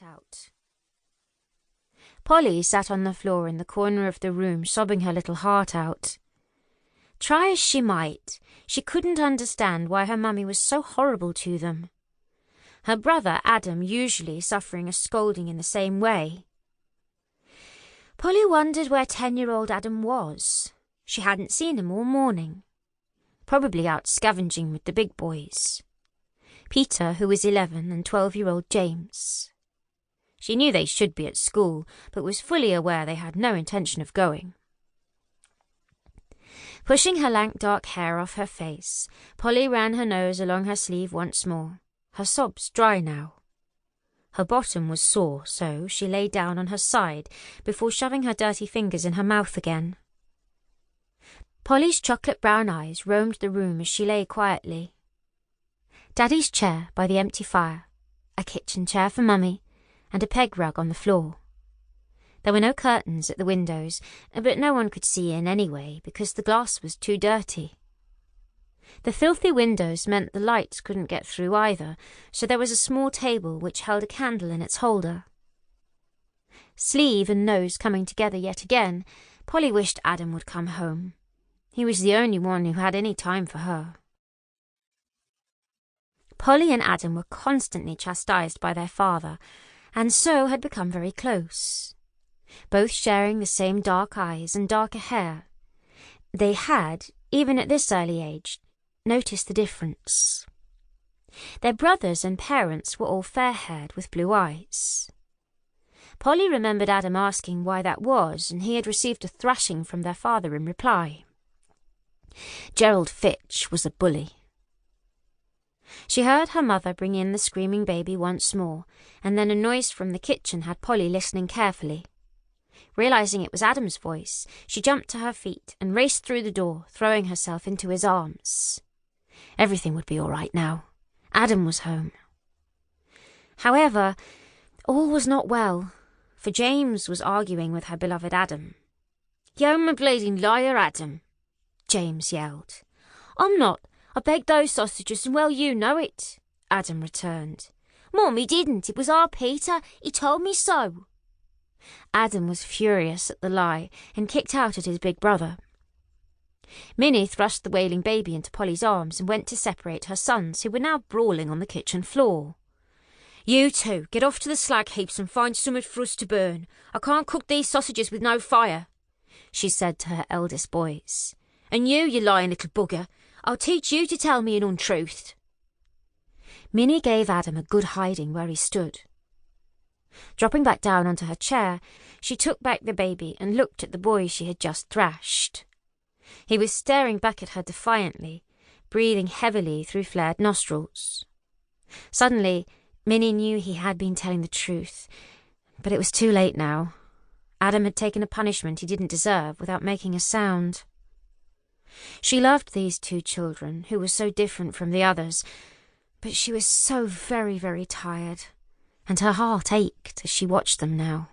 night out. Polly sat on the floor in the corner of the room, sobbing her little heart out. Try as she might, she couldn't understand why her mummy was so horrible to them. Her brother Adam usually suffering a scolding in the same way. Polly wondered where 10-year-old Adam was. She hadn't seen him all morning. Probably out scavenging with the big boys. Peter, who was 11, and 12-year-old James. She knew they should be at school, but was fully aware they had no intention of going. Pushing her lank dark hair off her face, Polly ran her nose along her sleeve once more, her sobs dry now. Her bottom was sore, so she lay down on her side before shoving her dirty fingers in her mouth again. Polly's chocolate brown eyes roamed the room as she lay quietly. Daddy's chair by the empty fire, a kitchen chair for Mummy, and a peg rug on the floor. There were no curtains at the windows, but no one could see in anyway because the glass was too dirty. The filthy windows meant the lights couldn't get through either, so there was a small table which held a candle in its holder. Sleeve and nose coming together yet again, Polly wished Adam would come home. He was the only one who had any time for her. Polly and Adam were constantly chastised by their father, and so had become very close. Both sharing the same dark eyes and darker hair, they had, even at this early age, noticed the difference. Their brothers and parents were all fair-haired with blue eyes. Polly remembered Adam asking why that was, and he had received a thrashing from their father in reply. Gerald Fitch was a bully. She heard her mother bring in the screaming baby once more, and then a noise from the kitchen had Polly listening carefully. Realising it was Adam's voice, she jumped to her feet and raced through the door, throwing herself into his arms. Everything would be all right now. Adam was home. However, all was not well, for James was arguing with her beloved Adam. "You're a bleeding liar, Adam," James yelled. "I'm not. I begged those sausages, and well you know it," Adam returned. "Mum, he didn't. It was our Peter. He told me so." Adam was furious at the lie and kicked out at his big brother. Minnie thrust the wailing baby into Polly's arms and went to separate her sons, who were now brawling on the kitchen floor. "You two, get off to the slag heaps and find something for us to burn. I can't cook these sausages with no fire," she said to her eldest boys. "And you lying little bugger, I'll teach you to tell me an untruth." Minnie gave Adam a good hiding where he stood. Dropping back down onto her chair, she took back the baby and looked at the boy she had just thrashed. He was staring back at her defiantly, breathing heavily through flared nostrils. Suddenly, Minnie knew he had been telling the truth, but it was too late now. Adam had taken a punishment he didn't deserve without making a sound. She loved these two children, who were so different from the others, but she was so very, very tired, and her heart ached as she watched them now.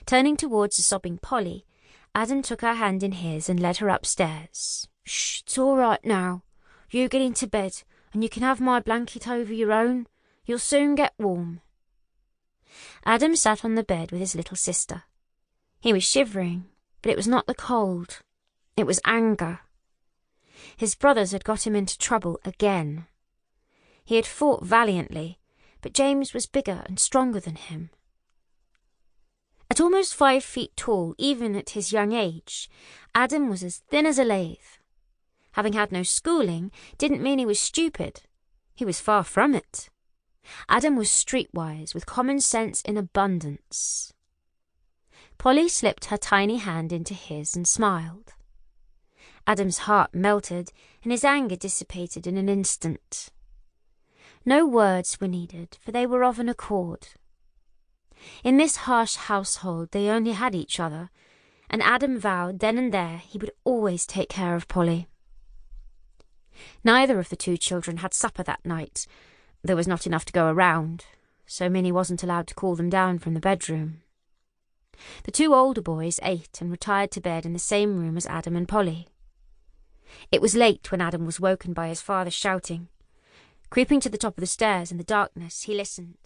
Turning towards the sobbing Polly, Adam took her hand in his and led her upstairs. "Shh, it's all right now. You get into bed, and you can have my blanket over your own. You'll soon get warm." Adam sat on the bed with his little sister. He was shivering, but it was not the cold. It was anger. His brothers had got him into trouble again. He had fought valiantly, but James was bigger and stronger than him. At almost 5 feet tall, even at his young age, Adam was as thin as a lathe. Having had no schooling didn't mean he was stupid. He was far from it. Adam was streetwise, with common sense in abundance. Polly slipped her tiny hand into his and smiled. Adam's heart melted, and his anger dissipated in an instant. No words were needed, for they were of an accord. In this harsh household they only had each other, and Adam vowed then and there he would always take care of Polly. Neither of the two children had supper that night. There was not enough to go around, so Minnie wasn't allowed to call them down from the bedroom. The two older boys ate and retired to bed in the same room as Adam and Polly. It was late when Adam was woken by his father shouting. Creeping to the top of the stairs in the darkness, he listened.